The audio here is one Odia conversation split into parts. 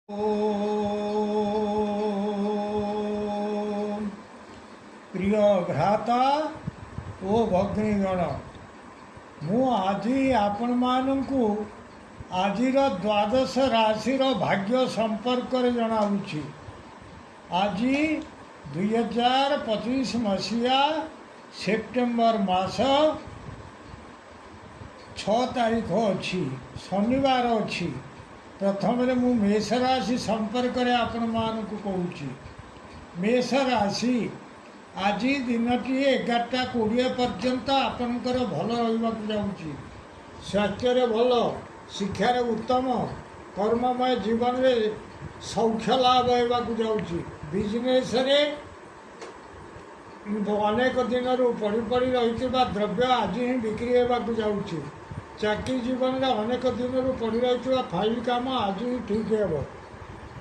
ओम प्रिय भ्राता ओ भग्नीगण मु आज आपण मानू आज द्वादश राशि भाग्य संपर्क जनाऊँगी। आज 2025 मसीहा सेप्टेम्बर मास 6 तारीख अच्छी शनिवार अच्छी। प्रथम मु मेष राशि संपर्क में आपण मानक कहूँ। मेष राशि आज दिनटी 11:20 पर्यंत आपणकर भल रहा जाऊँगी। स्वास्थ्य भल, शिक्षार उत्तम, कर्ममय जीवन में सौख्य लाभ होगा जाऊँगी। बिजनेस अनेक दिन पड़ी पड़ी रही द्रव्य आज ही बिक्री होगा जाऊँगी। चाकरी जीवन में अनेक दिन पड़ी रही फाइल काम आज ही ठीक है।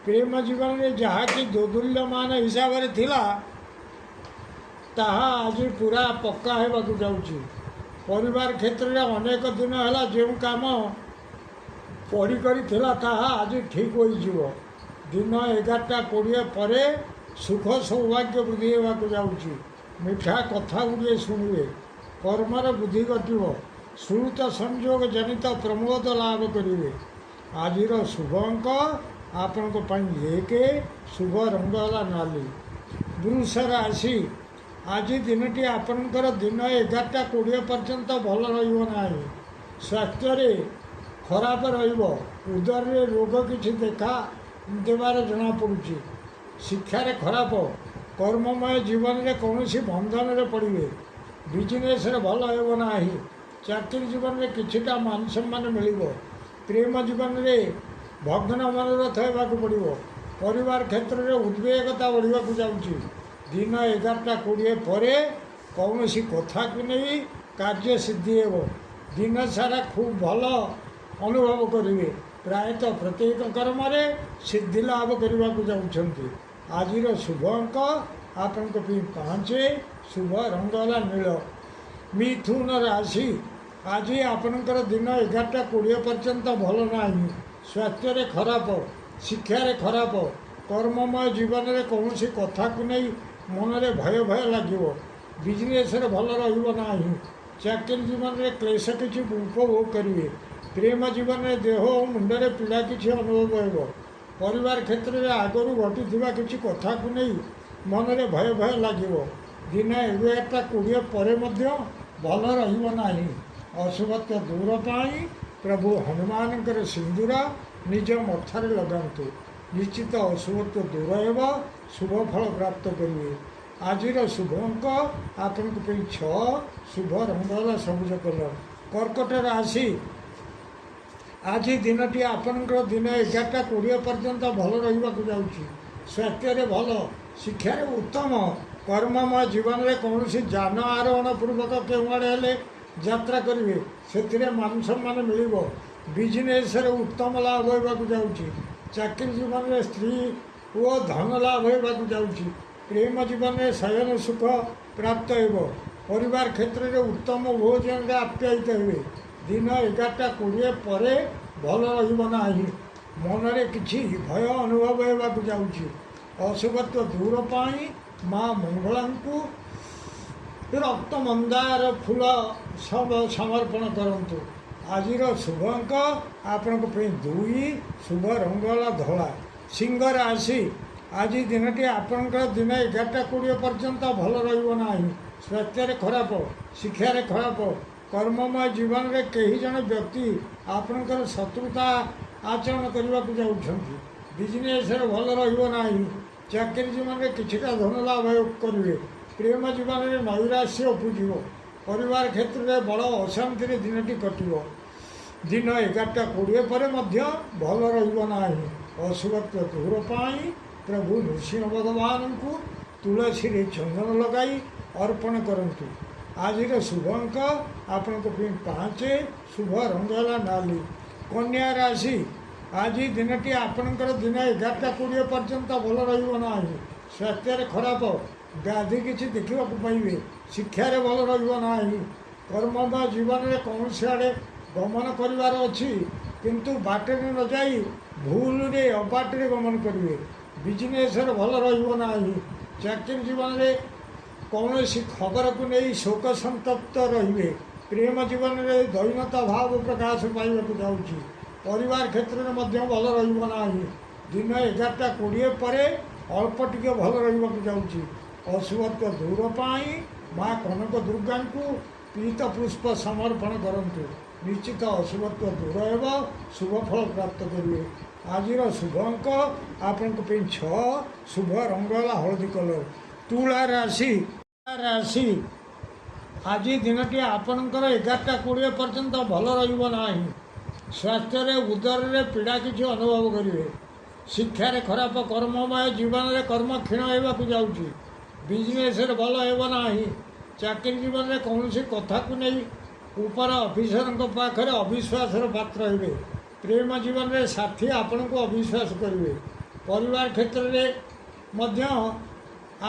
प्रेम जीवन में जहाँ कि दोदुल्यमान हिसाब से थिला ताहा आज पूरा पक्का होगा जाऊँगी। परिवार क्षेत्र में अनेक दिन है जो काम पड़ी कर आज ठीक हो। दिन 11:20 पर सुख सौभाग्य वृद्धि होगा जाऊँगी। मिठा कथा गुड़े शुणवे, कर्मर बुद्धि घटव, श्रुत संयोग जनित प्रमोद लाभ करेंगे। आज शुभ अंक आपण 1, शुभ रंग है नाली। वृष राशि आज दिनटी आपणकर दिन 11:20 पर्यंत भल रहा। स्वास्थ्य खराब रुदर रोग किसी देखा देवार जना पड़ुछि। शिक्षार खराब, कर्ममय जीवन में कौन बंधन में पड़े। बिजनेस भल होना। चाकरी जीवन में किछिटा मान सम्मान मिल। प्रेम जीवन में भग्न मनोरथ होगा पड़ो। परिवार क्षेत्र में उद्वेगता बढ़ा जाऊँगी। दिन 11:20 पर कौन कथा को नहीं कार्य सिद्धि हो। दिन सारा खूब भल अनुभव करेंगे। प्रायतः प्रत्येक कर्म सिद्धि लाभ करने को जाऊँगी। आज शुभ अंक आपण 5, शुभ रंग है नील। मिथुन राशि आज आपणकर दिन 11:20 पर्यंत भल ना। स्वास्थ्य खराब, शिक्षार खराब, कर्ममय जीवन में कौन कथा को नहीं मन में भय भय लगे। बिजनेस भल रहा। चाकरी जीवन में क्लेश किसी उपभोग करेंगे। प्रेम जीवन में देह और मुंडे पीड़ा किसी अनुभव हो। परिवार क्षेत्र में आगु घटी किसी कथा को नहीं मन में भय भय लगे। दिन 11:20 पर भल रहा। अशुभत्व दूर पाई प्रभु हनुमान सिंदूर निज मथार लगातु। निश्चित अशुभत्व दूर हो, शुभ फल प्राप्त करेंगे। आज शुभ अंक आपण 6, शुभ रंग है सबुज कलर। कर्कट राशि आज दिनटी आपणकर दिन 11:20 पर्यंत भल रहा जाऊँगी। स्वास्थ्य भल, शिक्षार उत्तम, कर्ममय जीवन में कौन जान आरोहण पूर्वक केवड़े यात्रा करेंगे। से मान सम्मान मिल। बिजनेस उत्तम लाभ होगा जाऊँगी। चाकरी जीवन में स्त्री वो धन लाभ होगा जाऊँगी। प्रेम जीवन में शयन सुख प्राप्त हो। परिवार क्षेत्र में उत्तम भोजन आप्यायित हुए। दिन 11:20 पर भल रहा। मन में किसी भय अनुभव होगा जाऊँगी। अशुभत्व दूर पाई माँ मंगला को रक्त मंदार फूल सब समर्पण करंतु। आज शुभ अंक आपण 2, शुभ रंग है धला। सिंह राशि आज दिनटी आपणकर दिन 11:20 पर्यंत भल रहा। स्वास्थ्य खराब, शिक्षार खराब, कर्ममय जीवन में कई जन व्यक्ति आपणकर शत्रुता आचरण करने को जाऊँगी। बिजनेस भल रहा। चाकरी जीवन में किछिटा धन लाभ करेंगे। प्रेम जीवन में नैराश्य उपजीव। परिवार क्षेत्र में बड़ अशांति दिनटी कटो। दिन 11:20 पर भल रहा। अशुभत्व दूर पाई प्रभु नृसिंह भगवान को तुलसी चंदन लगाई अर्पण करंतु। आज शुभ अंक आपण 5, शुभ रंग है नाली। कन्या राशि आज दिनटी आपणकर दिन 11:20 पर्यंत भल रहा। स्वास्थ्य खराब, व्याधि किसी देखा पाइबे। शिक्षार भल रहा। कर्ममय जीवन में कौन आड़े गमन करार अच्छी କିନ୍ତୁ ବାଟରେ ନ ଯାଇ ଭୁଲରେ ଅବାଟରେ ଗମନ କରିବେ। ବିଜନେସ୍ରେ ଭଲ ରହିବ ନାହିଁ। ଚାକିରି ଜୀବନରେ କୌଣସି ଖବରକୁ ନେଇ ଶୋକ ସନ୍ତପ୍ତ ରହିବେ। ପ୍ରେମ ଜୀବନରେ ଦୈନତା ଭାବ ପ୍ରକାଶ ପାଇବାକୁ ଯାଉଛି। ପରିବାର କ୍ଷେତ୍ରରେ ମଧ୍ୟ ଭଲ ରହିବ ନାହିଁ। ଦିନ 11:20 ପରେ ଅଳ୍ପ ଟିକେ ଭଲ ରହିବାକୁ ଯାଉଛି। ଅଶୁଭତ୍ୱ ଦୂର ପାଇଁ ମା କନକ ଦୁର୍ଗାଙ୍କୁ ପୀତ ପୁଷ୍ପ ସମର୍ପଣ କରନ୍ତୁ। ନିଶ୍ଚିତ ଅଶୁଭତ୍ୱ ଦୂର ହେବ, ଶୁଭ ଫଳ ପ୍ରାପ୍ତ କରିବେ। ଆଜିର ଶୁଭ ଅଙ୍କ ଆପଣଙ୍କ ପାଇଁ 6, ଶୁଭ ରଙ୍ଗ ହେଲା ହଳଦୀ କଲର। ତୁଳା ରାଶି ଆଜି ଦିନଟି ଆପଣଙ୍କର 11:20 ପର୍ଯ୍ୟନ୍ତ ଭଲ ରହିବ ନାହିଁ। ସ୍ୱାସ୍ଥ୍ୟରେ ଉଦରରେ ପୀଡ଼ା କିଛି ଅନୁଭବ କରିବେ। ଶିକ୍ଷାରେ ଖରାପ, କର୍ମମୟ ଜୀବନରେ କର୍ମ କ୍ଷୀଣ ହେବାକୁ ଯାଉଛି। ବିଜନେସ୍ରେ ଭଲ ହେବ ନାହିଁ। ଚାକିରି ଜୀବନରେ କୌଣସି କଥାକୁ ନେଇ ଉପର ଅଫିସରଙ୍କ ପାଖରେ ଅବିଶ୍ୱାସର ପାତ୍ର ହେବେ। ପ୍ରେମ ଜୀବନରେ ସାଥୀ ଆପଣଙ୍କୁ ଅବିଶ୍ୱାସ କରିବେ। ପରିବାର କ୍ଷେତ୍ରରେ ମଧ୍ୟ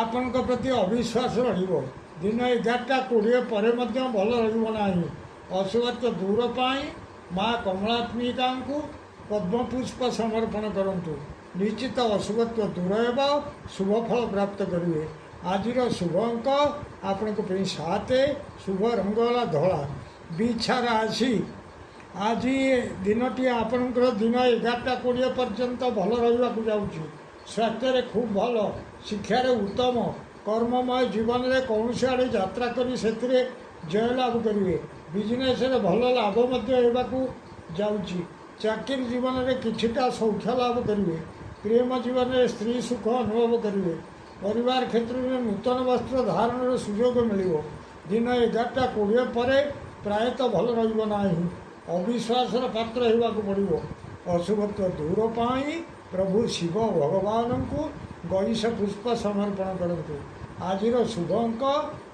ଆପଣଙ୍କ ପ୍ରତି ଅବିଶ୍ୱାସ ରହିବ। ଦିନ 11:20 ପରେ ମଧ୍ୟ ଭଲ ରହିବ ନାହିଁ। ଅଶୁଭତ୍ୱ ଦୂର ପାଇଁ ମା କମଳାତ୍ମିକାଙ୍କୁ ପଦ୍ମପୁଷ୍ପ ସମର୍ପଣ କରନ୍ତୁ। ନିଶ୍ଚିତ ଅଶୁଭତ୍ୱ ଦୂର ହେବ, ଶୁଭ ଫଳ ପ୍ରାପ୍ତ କରିବେ। ଆଜିର ଶୁଭ ଅଙ୍କ ଆପଣଙ୍କ ପାଇଁ 7, ଶୁଭ ରଙ୍ଗ ହେଲା ଧଳା। ବିଛା ରାଶି ଆଜି ଦିନଟି ଆପଣଙ୍କର ଦିନ 11:20 ପର୍ଯ୍ୟନ୍ତ ଭଲ ରହିବାକୁ ଯାଉଛି। ସ୍ୱାସ୍ଥ୍ୟରେ ଖୁବ୍ ଭଲ, ଶିକ୍ଷାରେ ଉତ୍ତମ, କର୍ମମୟ ଜୀବନରେ କୌଣସି ଆଡ଼େ ଯାତ୍ରା କରି ସେଥିରେ ଜୟଲାଭ କରିବେ। ବିଜନେସ୍ରେ ଭଲ ଲାଭ ମଧ୍ୟ ହେବାକୁ ଯାଉଛି। ଚାକିରି ଜୀବନରେ କିଛିଟା ସୌଖ୍ୟ ଲାଭ କରିବେ। ପ୍ରେମ ଜୀବନରେ ସ୍ତ୍ରୀ ସୁଖ ଅନୁଭବ କରିବେ। ପରିବାର କ୍ଷେତ୍ରରେ ନୂତନ ବସ୍ତ୍ର ଧାରଣର ସୁଯୋଗ ମିଳିବ। ଦିନ 11:20 ପରେ ପ୍ରାୟତଃ ଭଲ ରହିବ ନାହିଁ। ଅବିଶ୍ୱାସର ପାତ୍ର ହେବାକୁ ପଡ଼ିବ। ଅଶୁଭତ୍ୱ ଦୂର ପାଇଁ ପ୍ରଭୁ ଶିବ ଭଗବାନଙ୍କୁ ଗଇସ ପୁଷ୍ପ ସମର୍ପଣ କରନ୍ତୁ। ଆଜିର ଶୁଭ ଅଙ୍କ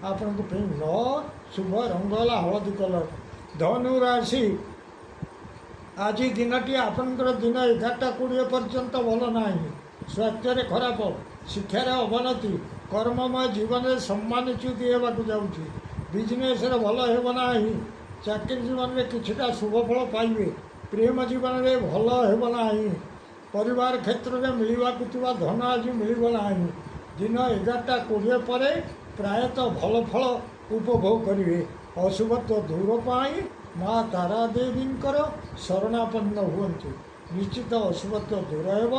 ଆପଣଙ୍କ ପାଇଁ 9, ଶୁଭ ରଙ୍ଗ ହେଲା ହଳଦୀ କଲର। ଧନୁ ରାଶି ଆଜି ଦିନଟି ଆପଣଙ୍କର ଦିନ 11:20 ପର୍ଯ୍ୟନ୍ତ ଭଲ ନାହିଁ। ସ୍ୱାସ୍ଥ୍ୟରେ ଖରାପ, ଶିକ୍ଷାରେ ଅବନତି, କର୍ମମୟ ଜୀବନରେ ସମ୍ମାନଚ୍ୟୁତି ହେବାକୁ ଯାଉଛି। ବିଜନେସ୍ରେ ଭଲ ହେବ ନାହିଁ। ଚାକିରି ଜୀବନରେ କିଛିଟା ଶୁଭ ଫଳ ପାଇବେ। ପ୍ରେମ ଜୀବନରେ ଭଲ ହେବ ନାହିଁ। ପରିବାର କ୍ଷେତ୍ରରେ ମିଳିବାକୁ ଥିବା ଧନ ଆଜି ମିଳିବ ନାହିଁ। ଦିନ 11:20 ପରେ ପ୍ରାୟତଃ ଭଲ ଫଳ ଉପଭୋଗ କରିବେ। ଅଶୁଭତ୍ୱ ଦୂର ପାଇଁ ମା ତାରା ଦେବୀଙ୍କର ଶରଣାପନ୍ନ ହୁଅନ୍ତୁ। ନିଶ୍ଚିତ ଅଶୁଭତ୍ୱ ଦୂର ହେବ,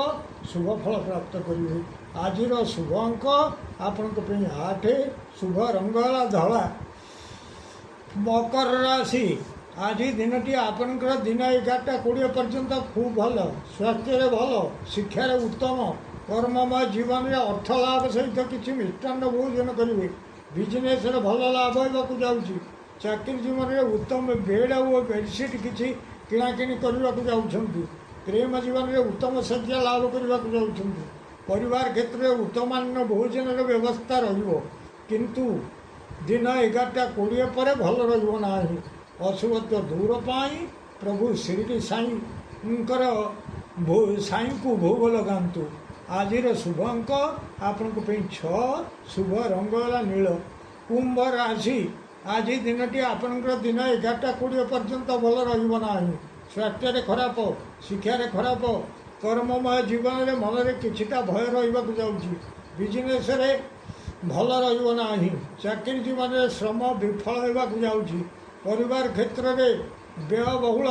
ଶୁଭ ଫଳ ପ୍ରାପ୍ତ କରିବେ। ଆଜିର ଶୁଭ ଅଙ୍କ ଆପଣଙ୍କ ପାଇଁ 8, ଶୁଭ ରଙ୍ଗ ହେଲା ଧଳା। ମକର ରାଶି ଆଜି ଦିନଟି ଆପଣଙ୍କର ଦିନ 11:20 ପର୍ଯ୍ୟନ୍ତ ଖୁବ୍ ଭଲ, ସ୍ୱାସ୍ଥ୍ୟରେ ଭଲ, ଶିକ୍ଷାରେ ଉତ୍ତମ, କର୍ମମୟ ଜୀବନରେ ଅର୍ଥ ଲାଭ ସହିତ କିଛି ମିଷ୍ଟାନ୍ନ ଭୋଜନ କରିବେ। ବିଜନେସ୍ରେ ଭଲ ଲାଭ ହେବାକୁ ଯାଉଛି। ଚାକିରି ଜୀବନରେ ଉତ୍ତମ ବେଡ୍ ଓ ବେଡ଼ସିଟ୍ କିଛି କିଣାକିଣି କରିବାକୁ ଯାଉଛନ୍ତି। ପ୍ରେମ ଜୀବନରେ ଉତ୍ତମ ଶଯ୍ୟା ଲାଭ କରିବାକୁ ଯାଉଛନ୍ତି। ପରିବାର କ୍ଷେତ୍ରରେ ଉତ୍ତମାନ୍ନ ଭୋଜନର ବ୍ୟବସ୍ଥା ରହିବ, କିନ୍ତୁ ଦିନ 11:20 ପରେ ଭଲ ରହିବ ନାହିଁ। ଅଶୁଭତ୍ୱ ଦୂର ପାଇଁ ପ୍ରଭୁ ଶିରିଡ଼ି ସାଇଙ୍କୁ ଭୋଗ ଲଗାନ୍ତୁ। ଆଜିର ଶୁଭ ଅଙ୍କ ଆପଣଙ୍କ ପାଇଁ 6, ଶୁଭ ରଙ୍ଗ ହେଲା ନୀଳ। କୁମ୍ଭ ରାଶି ଆଜି ଦିନଟି ଆପଣଙ୍କର ଦିନ 11:20 ପର୍ଯ୍ୟନ୍ତ ଭଲ ରହିବ ନାହିଁ। ସ୍ୱାସ୍ଥ୍ୟରେ ଖରାପ, ଶିକ୍ଷାରେ ଖରାପ, କର୍ମମୟ ଜୀବନରେ ମନରେ କିଛିଟା ଭୟ ରହିବାକୁ ଯାଉଛି। ବିଜନେସ୍ରେ ଭଲ ରହିବ ନାହିଁ। ଚାକିରି ଜୀବନରେ ଶ୍ରମ ବିଫଳ ହେବାକୁ ଯାଉଛି। ପରିବାର କ୍ଷେତ୍ରରେ ବ୍ୟୟବହୁଳ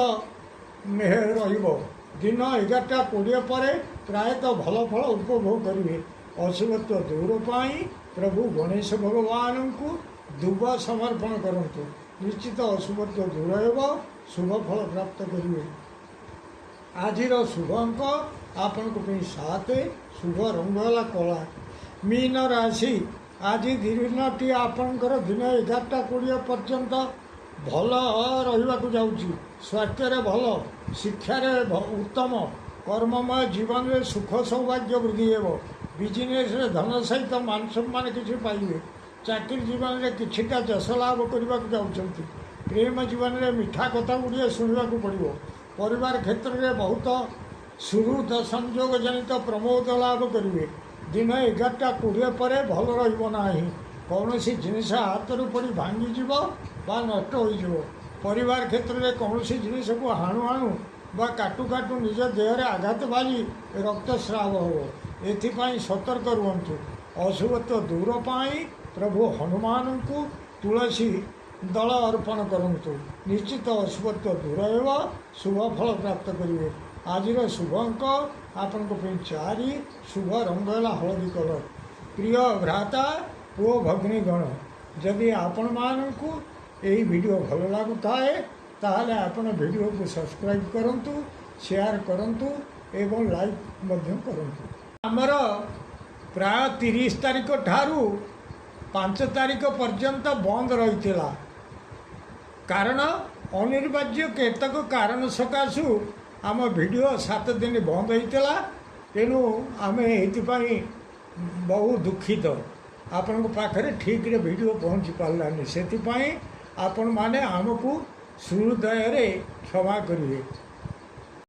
ରହିବ। ଦିନ 11:20 ପରେ ପ୍ରାୟତଃ ଭଲ ଫଳ ଉପଭୋଗ କରିବେ। ଅଶୁଭତ୍ୱ ଦୂର ପାଇଁ ପ୍ରଭୁ ଗଣେଶ ଭଗବାନଙ୍କୁ ଦୁବ ସମର୍ପଣ କରନ୍ତୁ। ନିଶ୍ଚିତ ଅଶୁଭତ୍ୱ ଦୂର ହେବ, ଶୁଭ ଫଳ ପ୍ରାପ୍ତ କରିବେ। ଆଜିର ଶୁଭ ଅଙ୍କ ଆପଣଙ୍କ ପାଇଁ 7, ଶୁଭ ରଙ୍ଗ ହେଲା କଳା। ମୀନ ରାଶି ଆଜି ଦିନଟି ଆପଣଙ୍କର ଦିନ 11:20 ପର୍ଯ୍ୟନ୍ତ ଭଲ ରହିବାକୁ ଯାଉଛି। ସ୍ୱାସ୍ଥ୍ୟରେ ଭଲ, ଶିକ୍ଷାରେ ଉତ୍ତମ, କର୍ମମୟ ଜୀବନରେ ସୁଖ ସୌଭାଗ୍ୟ ବୃଦ୍ଧି ହେବ। ବିଜନେସ୍ରେ ଧନ ସହିତ ମାନ ସମ୍ମାନ କିଛି ପାଇବେ। ଚାକିରି ଜୀବନରେ କିଛିଟା ଯଶ ଲାଭ କରିବାକୁ ଯାଉଛନ୍ତି। ପ୍ରେମ ଜୀବନରେ ମିଠା କଥା ଗୁଡ଼ିଏ ଶୁଣିବାକୁ ପଡ଼ିବ। ପରିବାର କ୍ଷେତ୍ରରେ ବହୁତ ସୁହୃଦ ସଂଯୋଗ ଜନିତ ପ୍ରମୋଦ ଲାଭ କରିବେ। ଦିନ 11:20 ପରେ ଭଲ ରହିବ ନାହିଁ। କୌଣସି ଜିନିଷ ହାତରୁ ପଡ଼ି ଭାଙ୍ଗିଯିବ ବା ନଷ୍ଟ ହୋଇଯିବ। ପରିବାର କ୍ଷେତ୍ରରେ କୌଣସି ଜିନିଷକୁ ହାଣୁ ହାଣୁ ବା କାଟୁ କାଟୁ ନିଜ ଦେହରେ ଆଘାତ ବାଜି ରକ୍ତସ୍ରାବ ହେବ। ଏଥିପାଇଁ ସତର୍କ ରୁହନ୍ତୁ। ଅଶୁଭତ୍ୱ ଦୂର ପାଇଁ ପ୍ରଭୁ ହନୁମାନଙ୍କୁ ତୁଳସୀ ଦଳ ଅର୍ପଣ କରନ୍ତୁ। ନିଶ୍ଚିତ ଅଶୁଭତ୍ୱ ଦୂର ହେବ, ଶୁଭ ଫଳ ପ୍ରାପ୍ତ କରିବେ। ଆଜିର ଶୁଭ ଅଙ୍କ ଆପଣଙ୍କ ପାଇଁ 4, ଶୁଭ ରଙ୍ଗ ହେଲା ହଳଦୀ କଲର। ପ୍ରିୟ ଭ୍ରାତା ଓ ଭଗ୍ନୀଗଣ, ଯଦି ଆପଣମାନଙ୍କୁ ଏହି ଭିଡ଼ିଓ ଭଲ ଲାଗୁଥାଏ ତାହେଲେ ଆପଣ ଭିଡ଼ିଓକୁ ସବସ୍କ୍ରାଇବ୍ କରନ୍ତୁ, ସେୟାର କରନ୍ତୁ ଏବଂ ଲାଇକ୍ ମଧ୍ୟ କରନ୍ତୁ। ଆମର ପ୍ରାୟ 30 ତାରିଖ ଠାରୁ 5 ତାରିଖ ପର୍ଯ୍ୟନ୍ତ ବନ୍ଦ ରହିଥିଲା। କାରଣ ଅନିବାର୍ଯ୍ୟ କେତେକ କାରଣ ସକାଶୁ ଆମ ଭିଡ଼ିଓ 7 ଦିନ ବନ୍ଦ ହୋଇଥିଲା। ତେଣୁ ଆମେ ଏଇଥିପାଇଁ ବହୁ ଦୁଃଖିତ। ଆପଣଙ୍କ ପାଖରେ ଠିକ୍ରେ ଭିଡ଼ିଓ ପହଞ୍ଚି ପାରିଲାନି। ସେଥିପାଇଁ ଆପଣମାନେ ଆମକୁ ହୃଦୟରେ କ୍ଷମା କରିବେ।